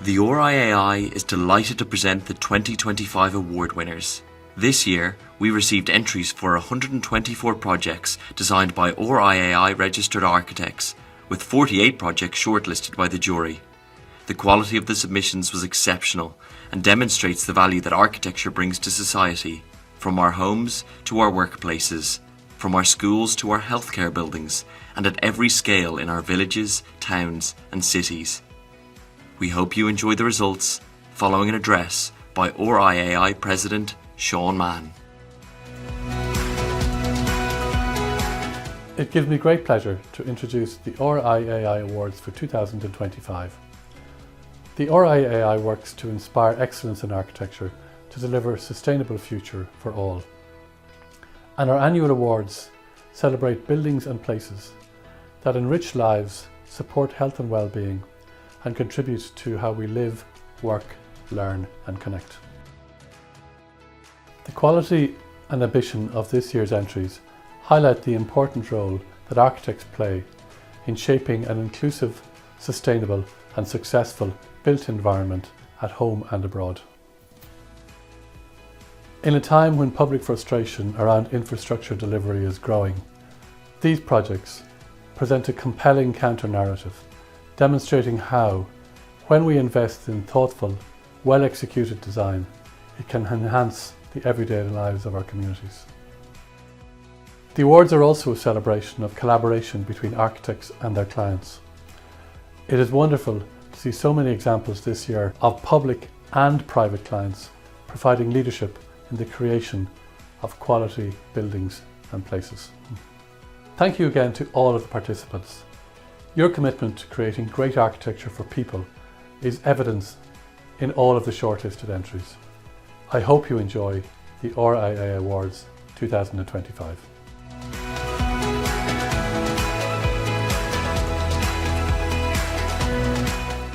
The RIAI is delighted to present the 2025 award winners. This year, we received entries for 124 projects designed by RIAI registered architects, with 48 projects shortlisted by the jury. The quality of the submissions was exceptional and demonstrates the value that architecture brings to society, from our homes to our workplaces, from our schools to our healthcare buildings, and at every scale in our villages, towns and cities. We hope you enjoy the results, following an address by RIAI President Sean Mann. It gives me great pleasure to introduce the RIAI Awards for 2025. The RIAI works to inspire excellence in architecture to deliver a sustainable future for all. And our annual awards celebrate buildings and places that enrich lives, support health and well-being, and contribute to how we live, work, learn and connect. The quality and ambition of this year's entries highlight the important role that architects play in shaping an inclusive, sustainable and successful built environment at home and abroad. In a time when public frustration around infrastructure delivery is growing, these projects present a compelling counter-narrative, demonstrating how, when we invest in thoughtful, well-executed design, it can enhance the everyday lives of our communities. The awards are also a celebration of collaboration between architects and their clients. It is wonderful to see so many examples this year of public and private clients providing leadership in the creation of quality buildings and places. Thank you again to all of the participants. Your commitment to creating great architecture for people is evidence in all of the shortlisted entries. I hope you enjoy the RIAI Awards 2025.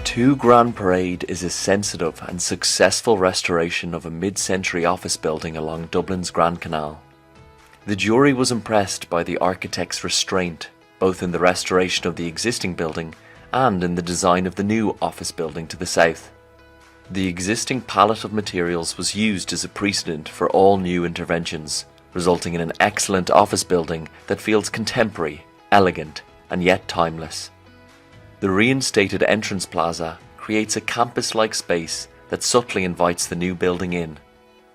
Two Grand Parade is a sensitive and successful restoration of a mid-century office building along Dublin's Grand Canal. The jury was impressed by the architect's restraint, both in the restoration of the existing building and in the design of the new office building to the south. The existing palette of materials was used as a precedent for all new interventions, resulting in an excellent office building that feels contemporary, elegant, and yet timeless. The reinstated entrance plaza creates a campus-like space that subtly invites the new building in.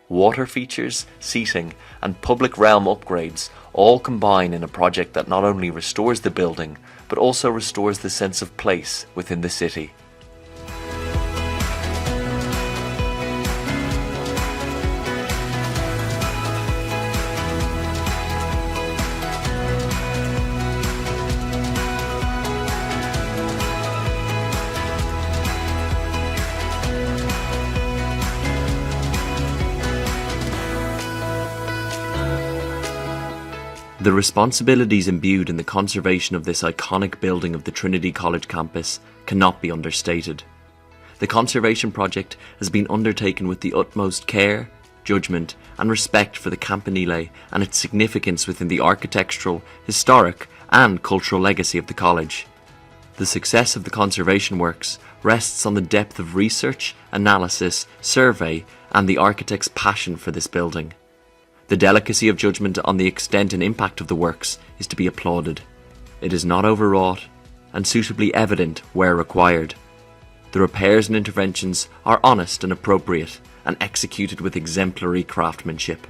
Water features, seating, and public realm upgrades all combine in a project that not only restores the building, but also restores the sense of place within the city. The responsibilities imbued in the conservation of this iconic building of the Trinity College campus cannot be understated. The conservation project has been undertaken with the utmost care, judgment and respect for the campanile and its significance within the architectural, historic and cultural legacy of the college. The success of the conservation works rests on the depth of research, analysis, survey and the architect's passion for this building. The delicacy of judgment on the extent and impact of the works is to be applauded. It is not overwrought and suitably evident where required. The repairs and interventions are honest and appropriate and executed with exemplary craftsmanship.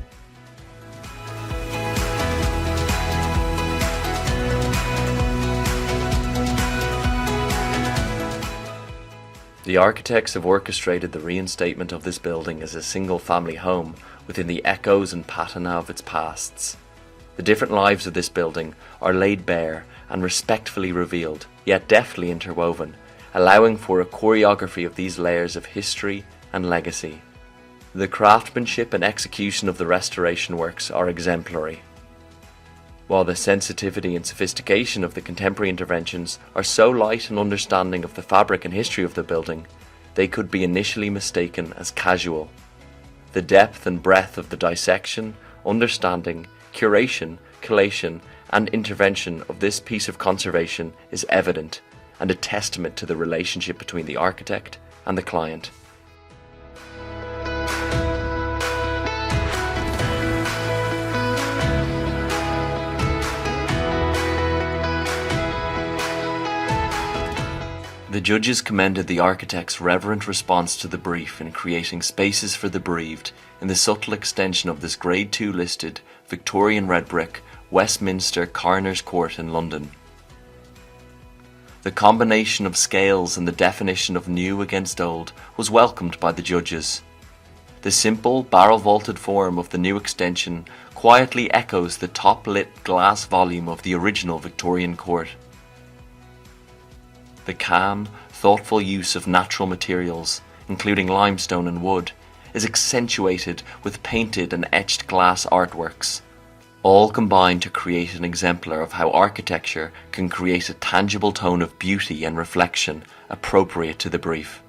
The architects have orchestrated the reinstatement of this building as a single-family home within the echoes and patina of its pasts. The different lives of this building are laid bare and respectfully revealed, yet deftly interwoven, allowing for a choreography of these layers of history and legacy. The craftsmanship and execution of the restoration works are exemplary. While the sensitivity and sophistication of the contemporary interventions are so light and understanding of the fabric and history of the building, they could be initially mistaken as casual. The depth and breadth of the dissection, understanding, curation, collation, and intervention of this piece of conservation is evident and a testament to the relationship between the architect and the client. The judges commended the architect's reverent response to the brief in creating spaces for the bereaved in the subtle extension of this Grade 2 listed Victorian red brick Westminster Coroner's Court in London. The combination of scales and the definition of new against old was welcomed by the judges. The simple barrel-vaulted form of the new extension quietly echoes the top-lit glass volume of the original Victorian court. The calm, thoughtful use of natural materials, including limestone and wood, is accentuated with painted and etched glass artworks, all combine to create an exemplar of how architecture can create a tangible tone of beauty and reflection appropriate to the brief.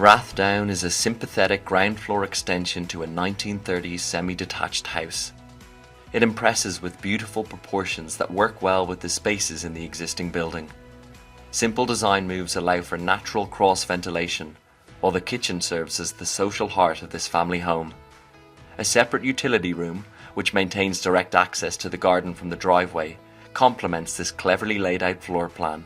Rathdown is a sympathetic ground floor extension to a 1930s semi-detached house. It impresses with beautiful proportions that work well with the spaces in the existing building. Simple design moves allow for natural cross ventilation, while the kitchen serves as the social heart of this family home. A separate utility room, which maintains direct access to the garden from the driveway, complements this cleverly laid out floor plan.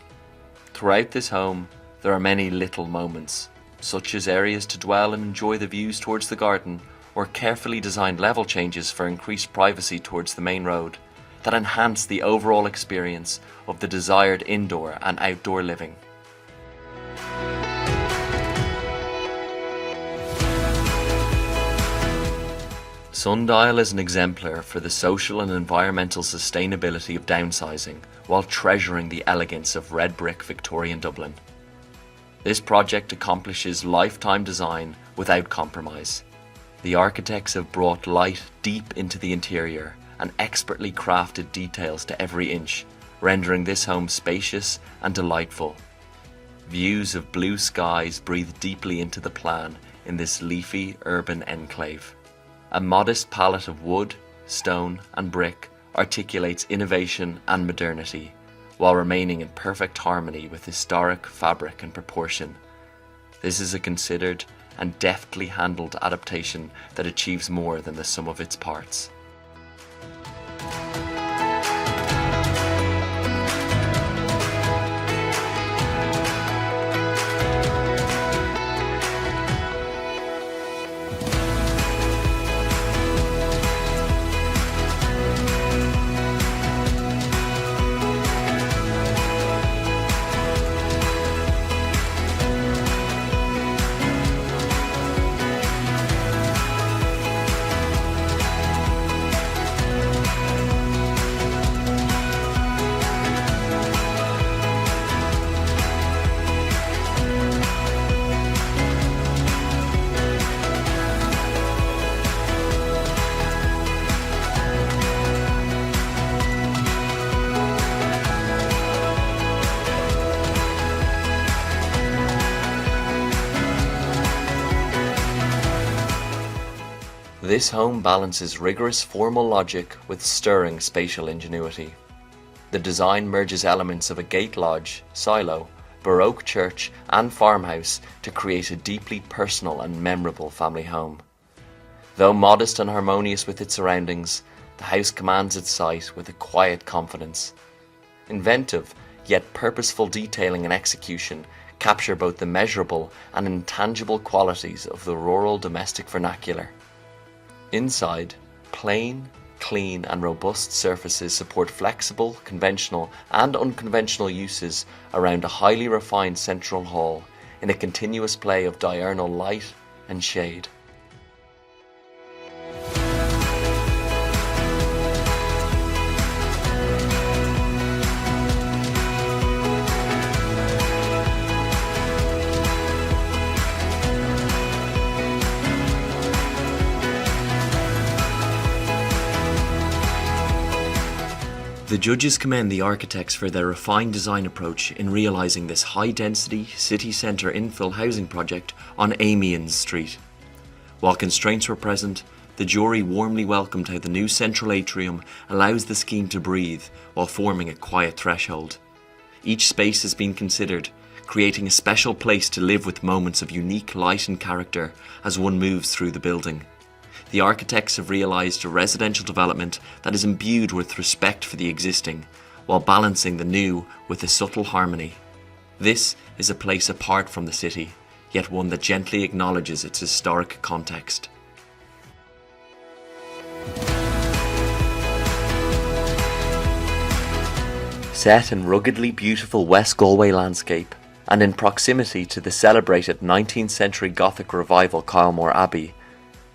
Throughout this home, there are many little moments, such as areas to dwell and enjoy the views towards the garden, or carefully designed level changes for increased privacy towards the main road, that enhance the overall experience of the desired indoor and outdoor living. Sundial is an exemplar for the social and environmental sustainability of downsizing, while treasuring the elegance of red brick Victorian Dublin. This project accomplishes lifetime design without compromise. The architects have brought light deep into the interior and expertly crafted details to every inch, rendering this home spacious and delightful. Views of blue skies breathe deeply into the plan in this leafy urban enclave. A modest palette of wood, stone and brick articulates innovation and modernity, while remaining in perfect harmony with historic fabric and proportion. This is a considered and deftly handled adaptation that achieves more than the sum of its parts. This home balances rigorous formal logic with stirring spatial ingenuity. The design merges elements of a gate lodge, silo, Baroque church and farmhouse to create a deeply personal and memorable family home. Though modest and harmonious with its surroundings, The house commands its site with a quiet confidence. Inventive, yet purposeful detailing and execution capture both the measurable and intangible qualities of the rural domestic vernacular. Inside, plain, clean and robust surfaces support flexible, conventional and unconventional uses around a highly refined central hall in a continuous play of diurnal light and shade. The judges commend the architects for their refined design approach in realising this high-density, city centre infill housing project on Amiens Street. While constraints were present, the jury warmly welcomed how the new central atrium allows the scheme to breathe while forming a quiet threshold. Each space has been considered, creating a special place to live with moments of unique light and character as one moves through the building. The architects have realised a residential development that is imbued with respect for the existing, while balancing the new with a subtle harmony. This is a place apart from the city, yet one that gently acknowledges its historic context. Set in ruggedly beautiful West Galway landscape, and in proximity to the celebrated 19th century Gothic revival Kylemore Abbey,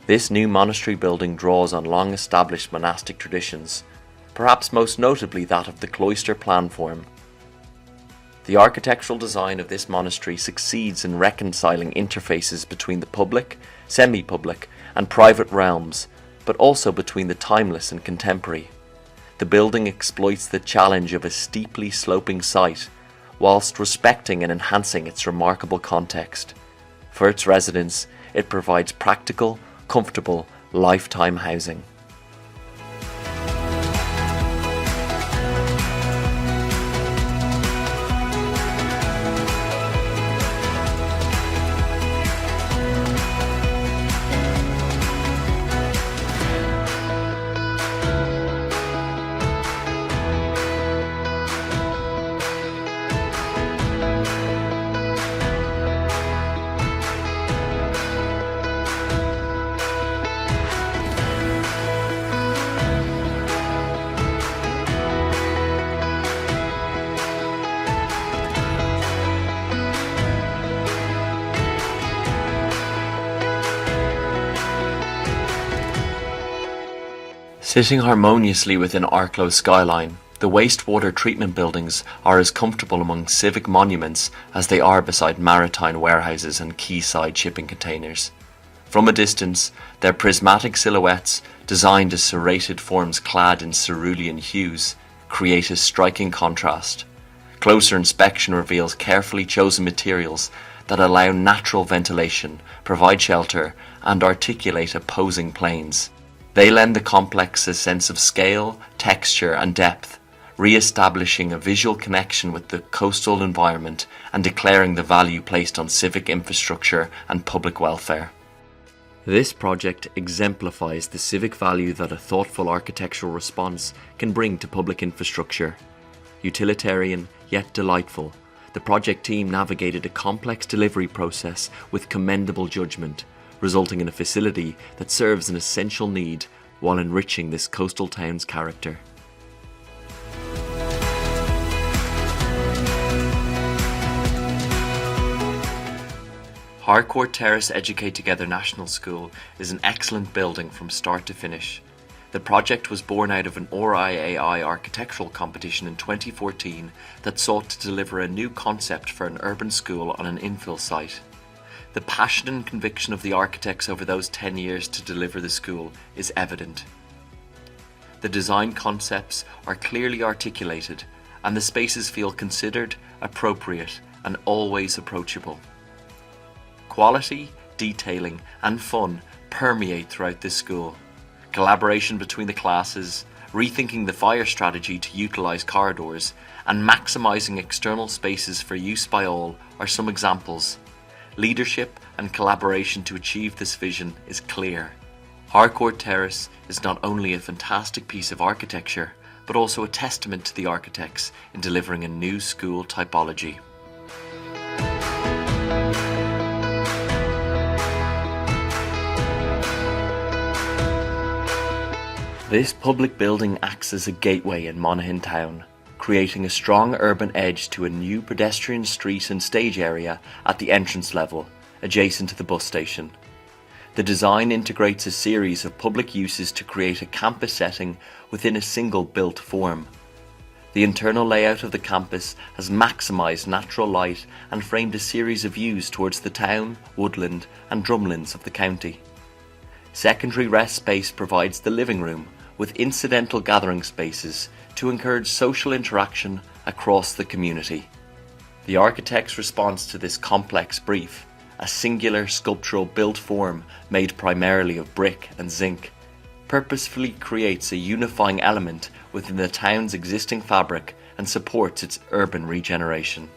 this new monastery building draws on long-established monastic traditions, perhaps most notably that of the cloister plan form. The architectural design of this monastery succeeds in reconciling interfaces between the public, semi-public and private realms, but also between the timeless and contemporary. The building exploits the challenge of a steeply sloping site, whilst respecting and enhancing its remarkable context. For its residents, it provides practical, comfortable, lifetime housing. Sitting harmoniously within Arklow skyline, the wastewater treatment buildings are as comfortable among civic monuments as they are beside maritime warehouses and quayside shipping containers. From a distance, their prismatic silhouettes, designed as serrated forms clad in cerulean hues, create a striking contrast. Closer inspection reveals carefully chosen materials that allow natural ventilation, provide shelter, and articulate opposing planes. They lend the complex a sense of scale, texture and depth, re-establishing a visual connection with the coastal environment and declaring the value placed on civic infrastructure and public welfare. This project exemplifies the civic value that a thoughtful architectural response can bring to public infrastructure. Utilitarian yet delightful, the project team navigated a complex delivery process with commendable judgment, resulting in a facility that serves an essential need while enriching this coastal town's character. Harcourt Terrace Educate Together National School is an excellent building from start to finish. The project was born out of an RIAI architectural competition in 2014 that sought to deliver a new concept for an urban school on an infill site. The passion and conviction of the architects over those 10 years to deliver the school is evident. The design concepts are clearly articulated, and the spaces feel considered, appropriate, and always approachable. Quality, detailing, and fun permeate throughout this school. Collaboration between the classes, rethinking the fire strategy to utilise corridors, and maximising external spaces for use by all are some examples. Leadership and collaboration to achieve this vision is clear. Harcourt Terrace is not only a fantastic piece of architecture, but also a testament to the architects in delivering a new school typology. This public building acts as a gateway in Monaghan town, creating a strong urban edge to a new pedestrian street and stage area at the entrance level, adjacent to the bus station. The design integrates a series of public uses to create a campus setting within a single built form. The internal layout of the campus has maximised natural light and framed a series of views towards the town, woodland and drumlins of the county. Secondary rest space provides the living room, with incidental gathering spaces to encourage social interaction across the community. The architect's response to this complex brief, a singular sculptural built form made primarily of brick and zinc, purposefully creates a unifying element within the town's existing fabric and supports its urban regeneration.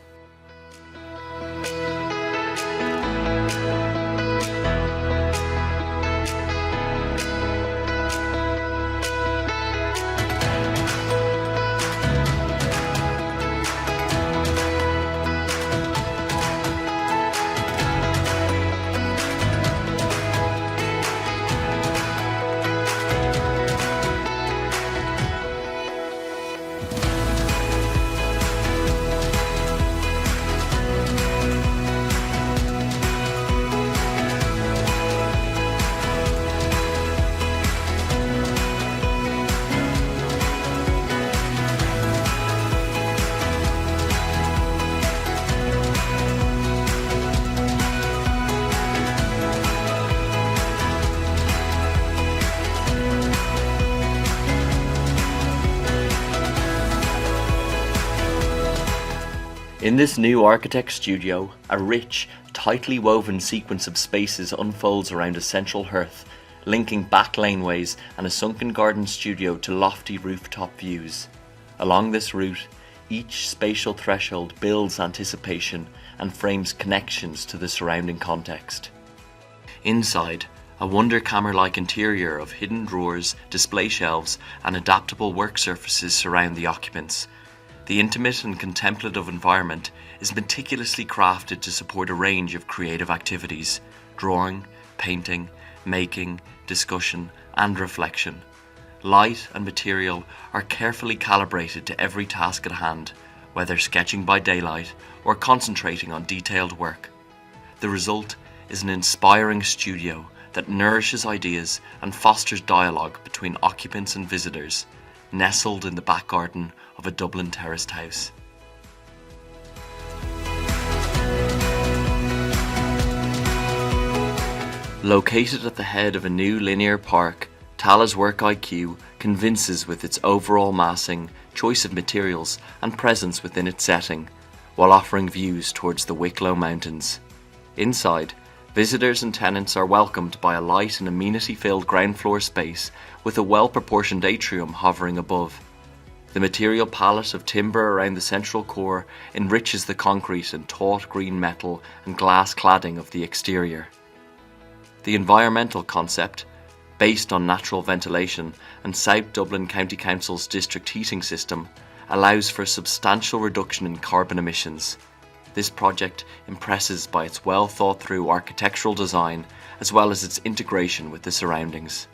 In this new architect studio, a rich, tightly woven sequence of spaces unfolds around a central hearth, linking back laneways and a sunken garden studio to lofty rooftop views. Along this route, each spatial threshold builds anticipation and frames connections to the surrounding context. Inside, a wonder camera-like interior of hidden drawers, display shelves and adaptable work surfaces surround the occupants. The intimate and contemplative environment is meticulously crafted to support a range of creative activities: drawing, painting, making, discussion, and reflection. Light and material are carefully calibrated to every task at hand, whether sketching by daylight or concentrating on detailed work. The result is an inspiring studio that nourishes ideas and fosters dialogue between occupants and visitors, nestled in the back garden of a Dublin terraced house. Located at the head of a new linear park, Tallagh's work IQ convinces with its overall massing, choice of materials and presence within its setting, while offering views towards the Wicklow Mountains. Inside, visitors and tenants are welcomed by a light and amenity-filled ground floor space with a well-proportioned atrium hovering above. The material palette of timber around the central core enriches the concrete and taut green metal and glass cladding of the exterior. The environmental concept, based on natural ventilation and South Dublin County Council's district heating system, allows for a substantial reduction in carbon emissions. This project impresses by its well thought through architectural design as well as its integration with the surroundings.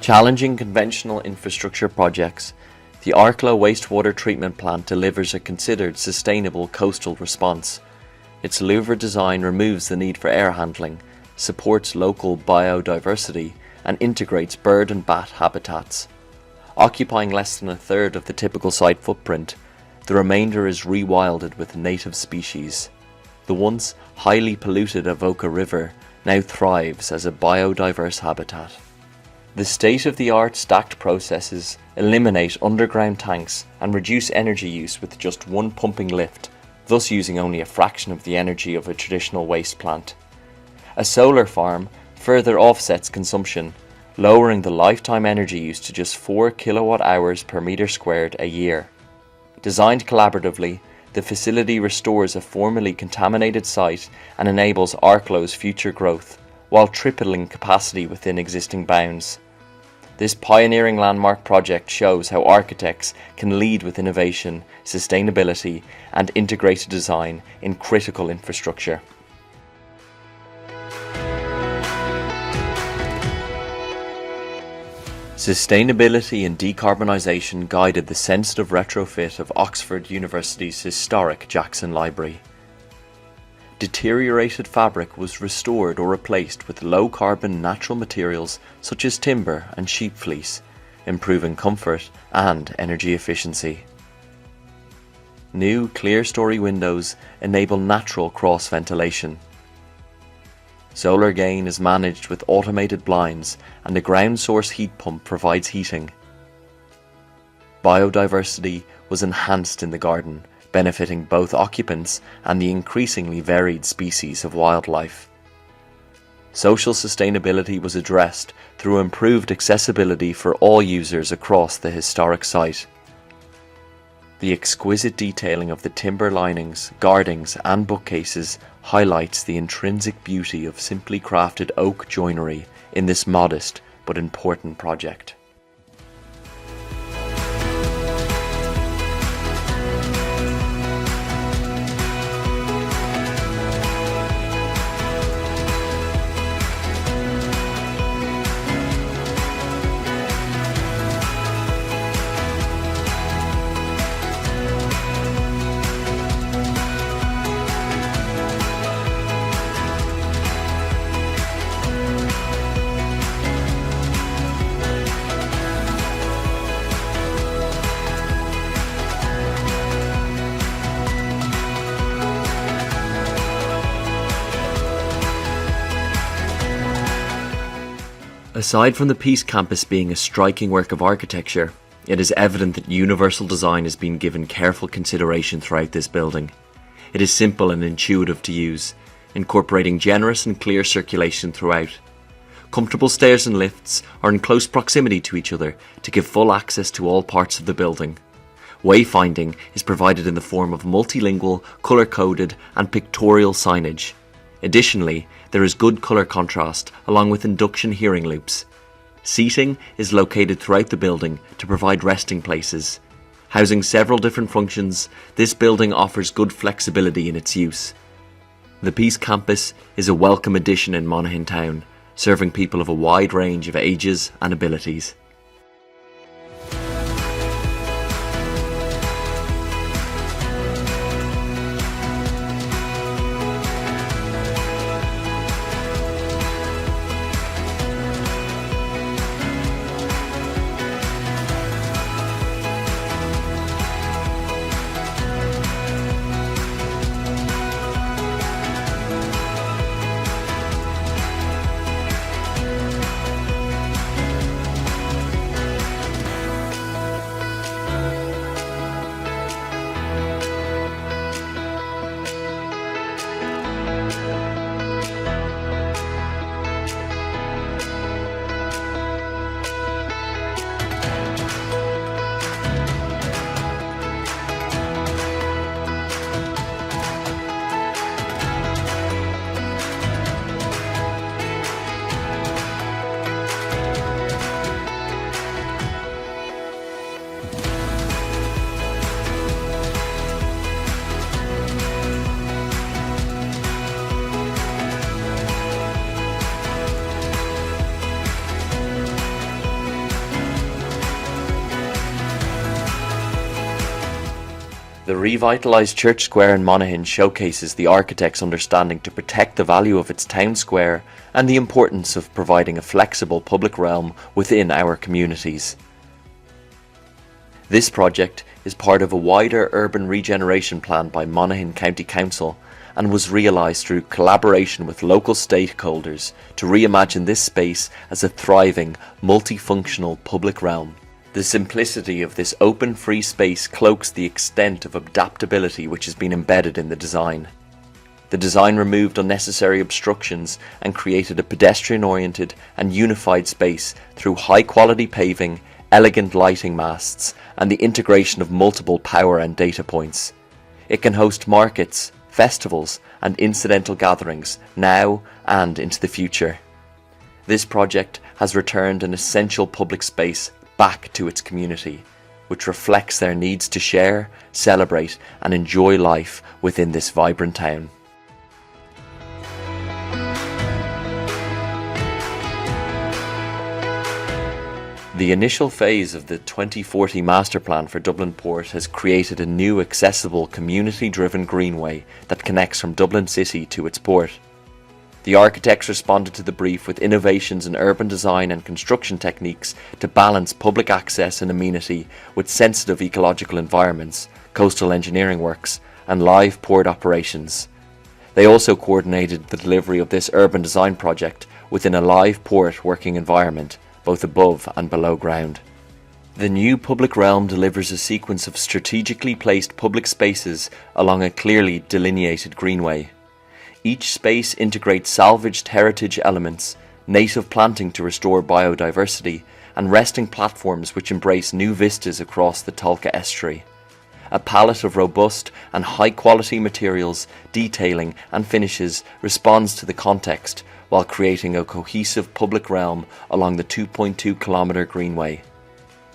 Challenging conventional infrastructure projects, the Arklow wastewater treatment plant delivers a considered sustainable coastal response. Its louver design removes the need for air handling, supports local biodiversity and integrates bird and bat habitats. Occupying less than a third of the typical site footprint, the remainder is rewilded with native species. The once highly polluted Avoca River now thrives as a biodiverse habitat. The state-of-the-art stacked processes eliminate underground tanks and reduce energy use with just one pumping lift, thus using only a fraction of the energy of a traditional waste plant. A solar farm further offsets consumption, lowering the lifetime energy use to just 4 kilowatt hours per metre squared a year. Designed collaboratively, the facility restores a formerly contaminated site and enables Arklow's future growth, while tripling capacity within existing bounds. This pioneering landmark project shows how architects can lead with innovation, sustainability, and integrated design in critical infrastructure. Sustainability and decarbonisation guided the sensitive retrofit of Oxford University's historic Jackson Library. Deteriorated fabric was restored or replaced with low-carbon natural materials such as timber and sheep fleece, improving comfort and energy efficiency. New clear-story windows enable natural cross-ventilation. Solar gain is managed with automated blinds, and a ground source heat pump provides heating. Biodiversity was enhanced in the garden, benefiting both occupants and the increasingly varied species of wildlife. Social sustainability was addressed through improved accessibility for all users across the historic site. The exquisite detailing of the timber linings, guardings and bookcases highlights the intrinsic beauty of simply crafted oak joinery in this modest but important project. Aside from the Peace Campus being a striking work of architecture, it is evident that universal design has been given careful consideration throughout this building. It is simple and intuitive to use, incorporating generous and clear circulation throughout. Comfortable stairs and lifts are in close proximity to each other to give full access to all parts of the building. Wayfinding is provided in the form of multilingual, colour-coded and pictorial signage. Additionally, there is good colour contrast along with induction hearing loops. Seating is located throughout the building to provide resting places. Housing several different functions, this building offers good flexibility in its use. The Peace Campus is a welcome addition in Monaghan Town, serving people of a wide range of ages and abilities. The revitalised Church Square in Monaghan showcases the architect's understanding to protect the value of its town square and the importance of providing a flexible public realm within our communities. This project is part of a wider urban regeneration plan by Monaghan County Council and was realised through collaboration with local stakeholders to reimagine this space as a thriving, multifunctional public realm. The simplicity of this open free space cloaks the extent of adaptability which has been embedded in the design. The design removed unnecessary obstructions and created a pedestrian-oriented and unified space through high-quality paving, elegant lighting masts, and the integration of multiple power and data points. It can host markets, festivals, and incidental gatherings now and into the future. This project has returned an essential public space back to its community, which reflects their needs to share, celebrate, and enjoy life within this vibrant town. The initial phase of the 2040 master plan for Dublin Port has created a new accessible community-driven greenway that connects from Dublin City to its port. The architects responded to the brief with innovations in urban design and construction techniques to balance public access and amenity with sensitive ecological environments, coastal engineering works, and live port operations. They also coordinated the delivery of this urban design project within a live port working environment, both above and below ground. The new public realm delivers a sequence of strategically placed public spaces along a clearly delineated greenway. Each space integrates salvaged heritage elements, native planting to restore biodiversity, and resting platforms which embrace new vistas across the Tolka estuary. A palette of robust and high-quality materials, detailing and finishes responds to the context, while creating a cohesive public realm along the 2.2-kilometre greenway.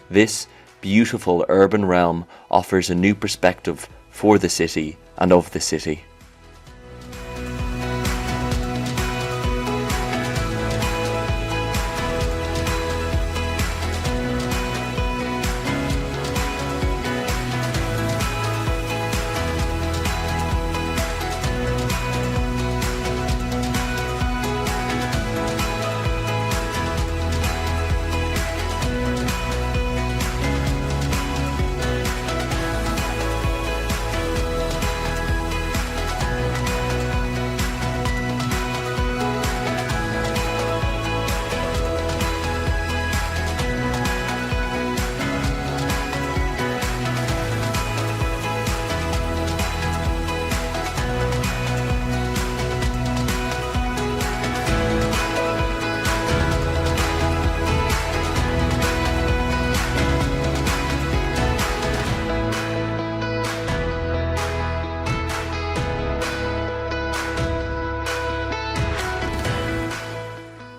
This beautiful urban realm offers a new perspective for the city and of the city.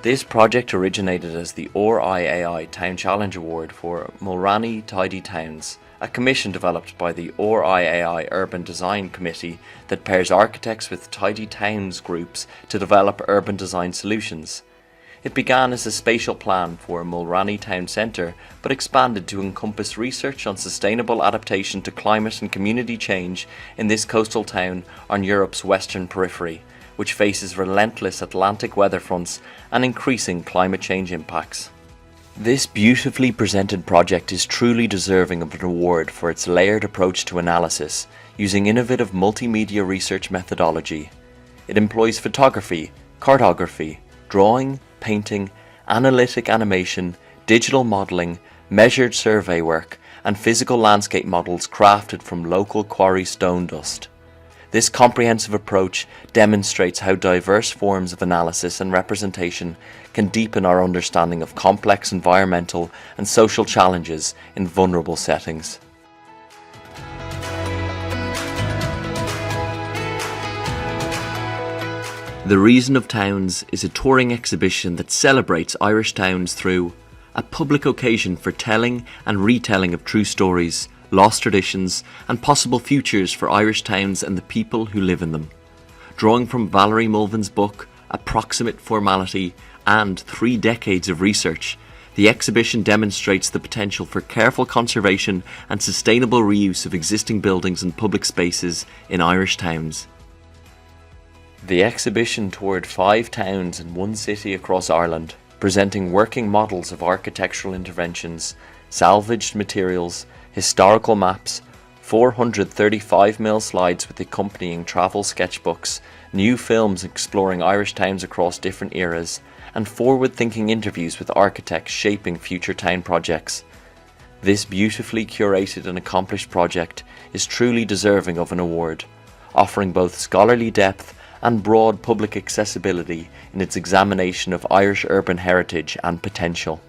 This project originated as the RIAI Town Challenge Award for Mulranny Tidy Towns, a commission developed by the RIAI Urban Design Committee that pairs architects with tidy towns groups to develop urban design solutions. It began as a spatial plan for Mulranny Town Centre, but expanded to encompass research on sustainable adaptation to climate and community change in this coastal town on Europe's western periphery, which faces relentless Atlantic weather fronts and increasing climate change impacts. This beautifully presented project is truly deserving of an award for its layered approach to analysis, using innovative multimedia research methodology. It employs photography, cartography, drawing, painting, analytic animation, digital modelling, measured survey work, and physical landscape models crafted from local quarry stone dust. This comprehensive approach demonstrates how diverse forms of analysis and representation can deepen our understanding of complex environmental and social challenges in vulnerable settings. The Reason of Towns is a touring exhibition that celebrates Irish towns through a public occasion for telling and retelling of true stories, lost traditions, and possible futures for Irish towns and the people who live in them. Drawing from Valerie Mulvin's book, Approximate Formality, and 3 decades of research, the exhibition demonstrates the potential for careful conservation and sustainable reuse of existing buildings and public spaces in Irish towns. The exhibition toured 5 towns and 1 city across Ireland, presenting working models of architectural interventions, salvaged materials, historical maps, 435mm slides with accompanying travel sketchbooks, new films exploring Irish towns across different eras, and forward-thinking interviews with architects shaping future town projects. This beautifully curated and accomplished project is truly deserving of an award, offering both scholarly depth and broad public accessibility in its examination of Irish urban heritage and potential.